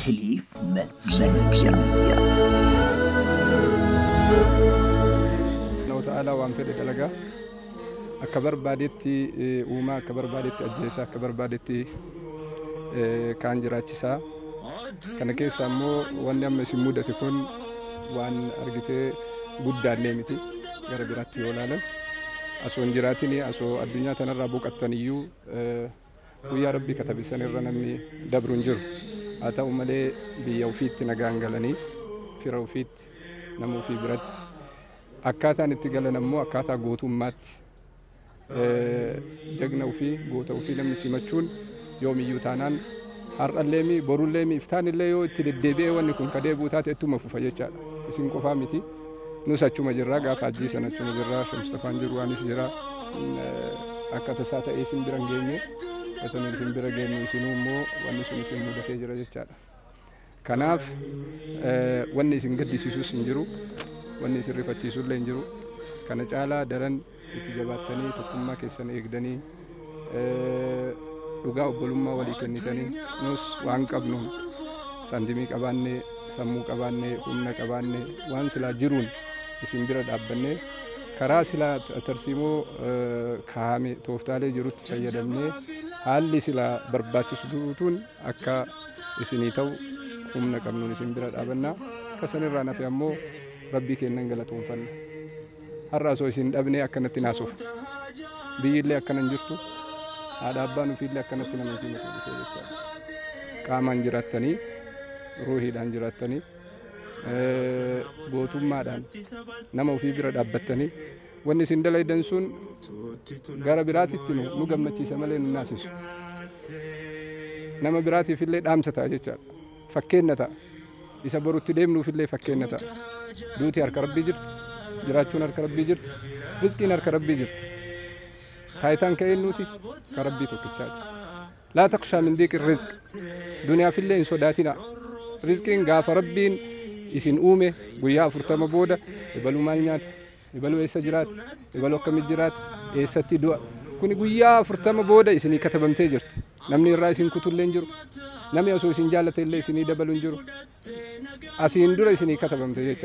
هليف ملتزمية الله تعالى وانفد دلقا أكبر بادتي وما أكبر بادتي أجيسا أكبر بادتي كان جراتيسا كان كيسا مو وانا مسمودة تكون وان أرغتي بودا ليمتي غربيراتي ولالا أسو انجراتيني أسو الدنيا تنرابوك التنيو ويا ربي كتب سنر نمي دبر نجر أتاو ملي بيوفيت نغانغلاني في روفيت نمو في برد أكاتا نتقال نمو أكاتا قوتو مات جغنا وفي قوتا وفي لمي سيمتشون يومي يوتانان هر الليمي برو الليمي افتان اللي يو تلدبي وانكم كديبو تاتي اتوما ففجيشال اسم قفامتي نوسا چوما جرا غافا جي سنة چوما جرا شمستفان جروانيس جرا أكاتا ساتا اسم برنجيني أتنو اسم برنجيني اسنو مو وانسو اسم مودتي جرا جيشال كناف واني اسم قد سيسو سنجرو واني اسم رفتي سولين جرو كان جالا درن اتجاباتني تقوم كيسان اقدني dhugaa obbolummaa walii kennitanii nus waan qabnu sandimii qabaanne sammuu qabaanne humna qabaanne waan silaa jiruun isin bira dhaabbanne karaa silaa tarsiimoo kaa'ame tooftaalee jirutti fayyadamnee haalli silaa barbaachisu guutuun akka isinii ta'u humna qabnuun isin bira dhaabannaa kasanirraa nafe ammoo rabbii kennan galatoonfanna har'a osoo isin dhabnee akkanatti naasuuf biyyillee akkanan jirtu هذا أبان في الله كانت لنا مسيمة كامان جراتني روحي دان جراتني بوتوم مادان نما في برد أبتني واني سندلا يدنسون غارة براتي تنو نقم متي سمالين الناس نما براتي في الله دام ستاجي فكينا تا يسبرو تديمنو في الله فكينا تا دوتي أرك ربي جرت جراتشون أرك ربي جرت رزقين أرك ربي جرت تايتان كأنوتي كربي توكيتشاد لا تخشى من ذيك الرزق دنيا في الليل سوداتنا رزقين غاف ربين يسين أومه ويا فرتما بودا يبلو مالنيات يبلو إسجرات يبلو كمجرات إستي دوا كوني ويا فرتما بودا يسيني كتبم تجرت نمني الرئيسين كتول لنجرو نمي أسو يسين جالة اللي يسيني دبلو نجرو أسين دورا يسيني كتبم تجرت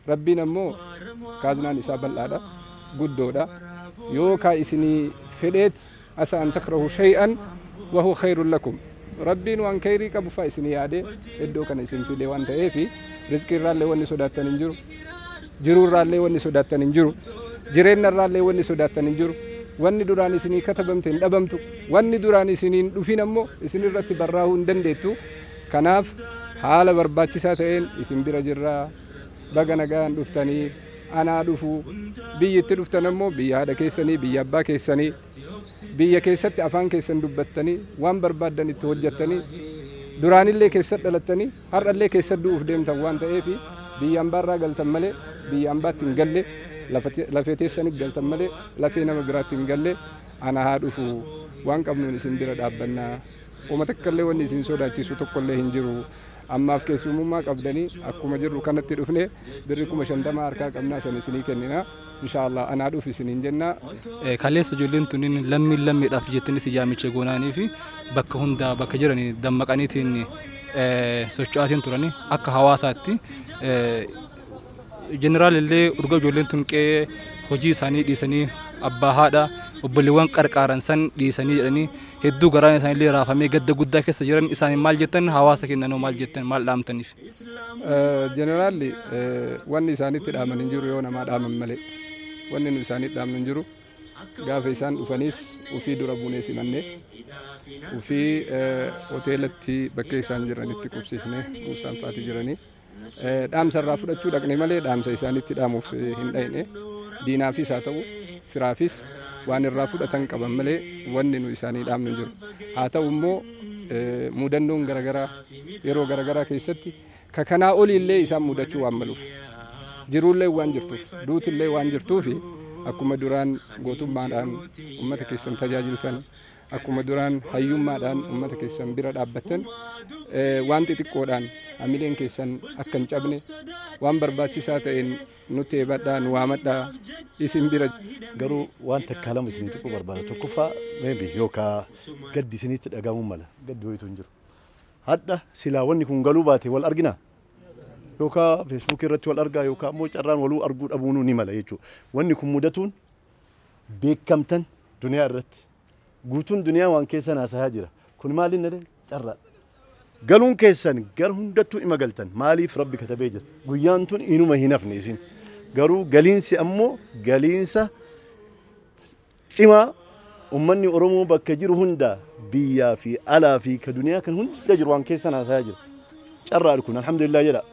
ربنا مو كازنا نساب الأدا قدودا يوكا إسني فديت أسا أن تكرهوا شيئا وهو خير لكم ربين وان كيري كابو فايسني يادي إدو كان إسن في ديوان تأيفي رزق الرالي واني سودات ننجرو جرو الرالي واني سودات ننجرو جرين الرالي واني سودات ننجرو واني دوراني سني كتبمتين أبمتو واني دوراني سنين دفين أمو إسني رتي براهون دنديتو كناف حال برباتي ساتين إسن برجرا بغنغان دفتاني أنا أدفو بيا تدفتنمو بيا هذا كيسني بيا با كيسني بيا كيست أفان كيسن دبتني وان بربادني توجتني دوراني اللي كيست دلتني هر اللي كيست دوف ديم توان تأفي بيا أمبارا قلت ملي بيا أمبات تنقلي لفتي سنك قلت ملي لفينا مقرات تنقلي أنا هادفو وان قبنو نسين برد أبنا وما تكلي ونسين سودا تيسو تقول له هنجرو أما في كسومما قبلني أكو مجرو كانت تدفني بريكم شندما أركا قبنا سنسني كننا إن شاء الله أنا أدو في سنين جنة خلينا سجلين تنين لمي رافجتني سجامي تشغوناني في بكهون دا بكجرني دمك أني تيني سوتشاتين تراني أك هواساتي جنرال اللي أرجو جولين تنكي هجي ساني دي ساني أبا هذا وبلوان كاركارن سان دي ساني يعني هدو غران سان اللي رافمي قد قد كيس جرن إساني مال جتن هواسك إنه مال جتن مال لام تنيف جنرال واني ساني تدام ننجرو يونا ما دام ملي واني نساني دام ننجرو قاف إسان وفنيس وفي دربوني سمني وفي أوتيلتي بكي سان جراني تكوبسيفني وسان فاتي جراني دام سرافو دچو دقني ملي دام سيساني تدامو في هندايني دينا في ساتو فرافيس وان الرافو دتن قبم ملي واني نو إساني دام ننجرو هاتو مو مودندون غرغرا يرو غرغرا كيستي ككنا أولي اللي إسان مودچو واملو جرو اللي وان جرتو دوت اللي وان جرتو في أكو مدوران غوتو مادان أمتك إسان تجاجلتن أكو مدوران هيوم مادان أمتك إسان برد أبتن وان تتكودان أميلين كيسان أكن جابني وان برباتي ساتين نوتي بدا نوامدا اسم بيرج غرو وان تكلم اسم تكو بربادا تكفى ميبي يوكا قد سنيت دغامو مالا قد ويتو نجر hadda silaa wanni kun galuu baate wal argina yookaan Facebook irratti wal argaa yookaan ammoo carraan waluu arguu dhabuun ni mala jechuudha. Wanni kun mudatuun beekamtan duniyaa irratti guutuun duniyaa waan keessa naasaa jira. Kun maaliin nade carraa galuun keessan gar hundattuu ima galtan maaliif rabbi katabee jira. Guyyaan tun inuma hin hafne isin garuu galiinsi ammoo galiinsa cimaa ummanni Oromoo bakka jiru hunda biyyaa fi alaa fi ka duniyaa kan hunda jiru waan keessa naasaa jira. Carraa kun alhamdulillah jedha.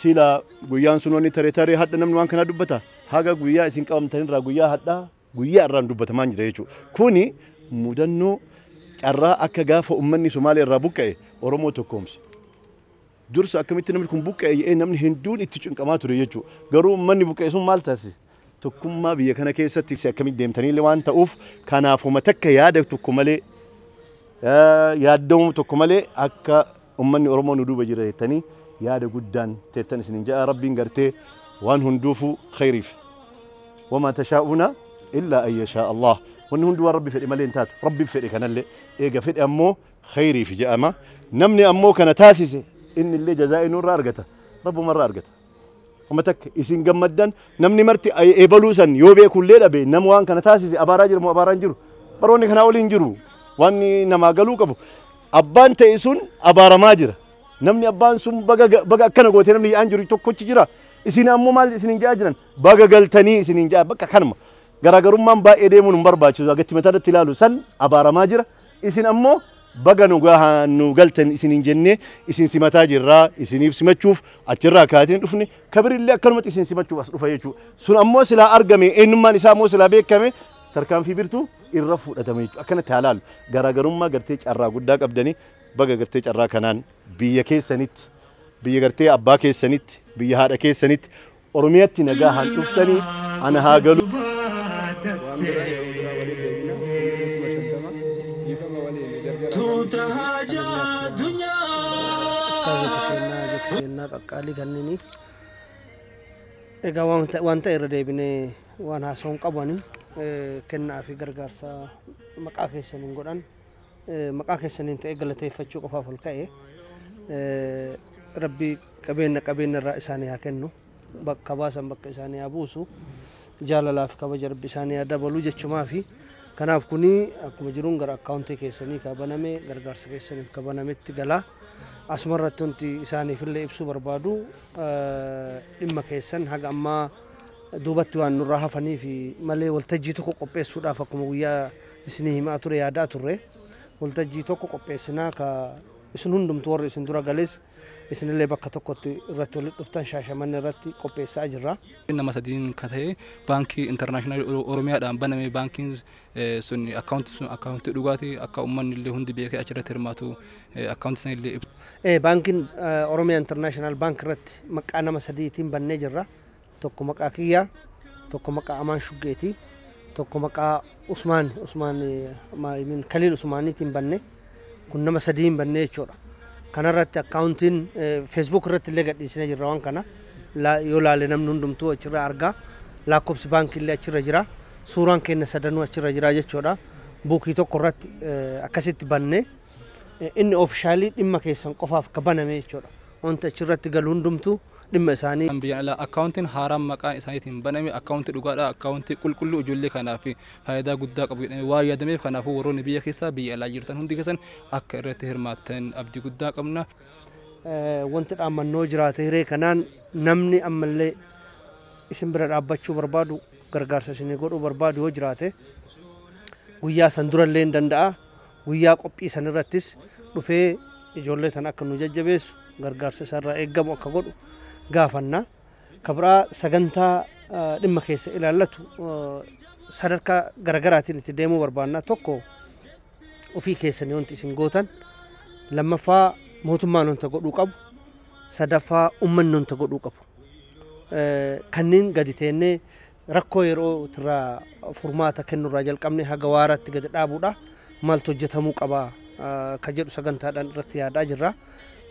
Sila guyyaan sun wanni taree hadda namni waan kana dubbata haga guyyaa isin qabamtan irraa guyyaa hadda guyyaa irraan dubbatamaan jira jechuudha. Kuni mudannoo carraa akka gaafa ummanni Somaaliyaa irraa buqqa'e Oromoo tokkoomse. Dursa akkamitti namni kun buqqa'e namni hinduun itti cinqamaa ture jechuudha. Garuu ummanni buqqa'e sun maal taasise? Tokkummaa biyya kana keessatti akkamitti deemtanii waan ta'uuf kanaafuma takka yaada tokko malee yaaddamu tokko malee akka ummanni Oromoo nu duuba jira jettanii yaada guddaan teettan isinin jaa rabbiin gartee waan hunduufu khayriif wama tashaa'una illa an yashaa Allah wanni hundu waan rabbi fedhe malee hin taatu rabbi fedhe kanallee eega fedhe ammoo khayriif jedhama namni ammoo kana taasise inni illee jazaa'ii nurraa argata rabbumarraa argata wama takka isin gammaddan namni marti eebaluu san yoo beekullee dhabe nama waan kana taasise abaaraa jiru moo abaaraan jiru baroonni kanaa waliin jiru wanni namaa galuu qabu abbaan ta'e sun abaaramaa jira namni abbaan sun baga akkana goote namni yaa'an jiru tokkochi jira isin ammoo maal isinin jaa jiran baga galtanii isinin jaa bakka kanuma garaagarummaan baay'ee deemuun hin barbaachisu agatti mataatti ilaalu san abaaramaa jira isin ammoo baga nu galtan isinin jennee isin simataa jirraa isiniif simachuuf achirraa kaatiin dhufne kabirillee akkanumatti isin simachuuf as dhufa jechuudha sun ammoo silaa argame eenyummaan isaa ammoo silaa beekame tarkaanfii birtuu irra fudhatame jechuudha akkanatti haalaalu garaagarummaa gartee carraa guddaa qabdanii baga gartee carraa kanaan biyya keessanitti biyya gartee abbaa keessanitti biyya haadha keessanitti Oromiyaatti nagaa haan dhuftanii ana haa galu qaqqaalii kanneen egaa wanta irra deebinee waan haasawuun qabani kennaa fi gargaarsa maqaa keessaniin godhan maqaa keessaniin ta'ee galateeffachuu qofaaf ol ka'e rabbi qabeenya irraa isaanii haa kennu bakka baasan bakka isaanii haa buusu jaalalaa fi kabaja rabbi isaanii haa dabalu jechumaa fi kanaaf kuni akkuma jiruun gara akkaawuntii keessanii kabaname gargaarsa keessaniif kabanametti galaa asumarratti wanti isaaniif illee ibsuu barbaadu dhimma keessan haga ammaa duubatti waan nurraa hafanii fi malee waltajjii tokko qopheessuudhaaf akkuma guyyaa isinii himaa ture yaadaa turre waltajjii tokko qopheessinaa ka isin hundumtu warri isin dura galees isinillee bakka tokkotti irratti walitti dhuftan Shaashamanne irratti qopheessaa jirra. Nama sadiin kan ta'e baankii intarnaashinaal Oromiyaadhaan baname baankiin sun akkaawuntii dhugaatii akka uummanni illee hundi beekee achirratti hirmaatu akkaawuntii sana illee ibsa. Baankiin Oromiyaa intarnaashinaal baank irratti maqaa nama sadiitiin bannee jirra. Tokko maqaa kiyyaa, tokko maqaa Amaan Shuggeetii, tokko maqaa Usmaan Kaliil Usmaaniitiin banne kun nama sadiin bannee jechuudha. Kanarratti akkaawuntiin Facebook irratti illee gadhiisnee jirra waan kana yoo laale namni hundumtuu achirra argaa lakkoofsi baankii illee achirra jira suuraan keenya sadanuu achirra jira jechuudha. Buukii tokko irratti akkasitti bannee inni oofishaalii dhimma keessan qofaaf kabaname jechuudha. Wanti achirratti galu hundumtuu dhimma isaanii. Biyya alaa akkaawuntiin haaraan maqaan isaaniitiin baname akkaawuntii dhugaadha akkaawuntii qulqulluu ijoollee kanaaf faayidaa guddaa qabu jedhamee waa yaadameef kanaafuu warroonni biyya keessaa biyya alaa jirtan hundi keessan akka irratti hirmaattan abdii guddaa qabna. Wanti dhaammannoo jiraate hiree kanaan namni ammallee isin bira dhaabbachuu barbaadu gargaarsa isin godhuu barbaadu yoo jiraate guyyaa san durallee hin danda'a guyyaa qophii san irrattis dhufee ijoollee tan akka nu jajjabeessu gargaarsa isarraa eeggamu akka godhu gaafanna kabraa sagantaa dhimma keessa ilaallatu sadarkaa garagaraatiin itti deemuu barbaanna tokko ofii keessanii wanti isin gootan lammaffaa mootummaan wanta godhuu qabu sadaffaa uummanni wanta godhuu qabu kanneen gadi teennee rakkoo yeroo irraa furmaata kennurraa jalqabne haga waaraatti gadi dhaabuudha maaltu hojjetamuu qaba kajedhu sagantaadhaan irratti yaadaa jirra.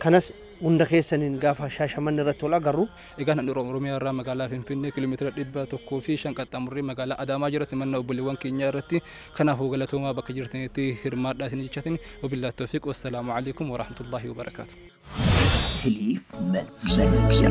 Kanas hunda keessaniin gaafa Shaashamanni irratti wal agarru. Egaa nan Oromiyaa irraa magaalaa Finfinnee kiiloomeetira 105 qaxxaamurree magaalaa Adaamaa jira simannaa obboleewwan keenya irratti kanaafuu galatoomaa bakka jirtanitti hirmaadhaa isin jechatin wabillahi tawfiq wassalamu alaikum wa rahmatullahi wa barakatuh. حليف مزيكا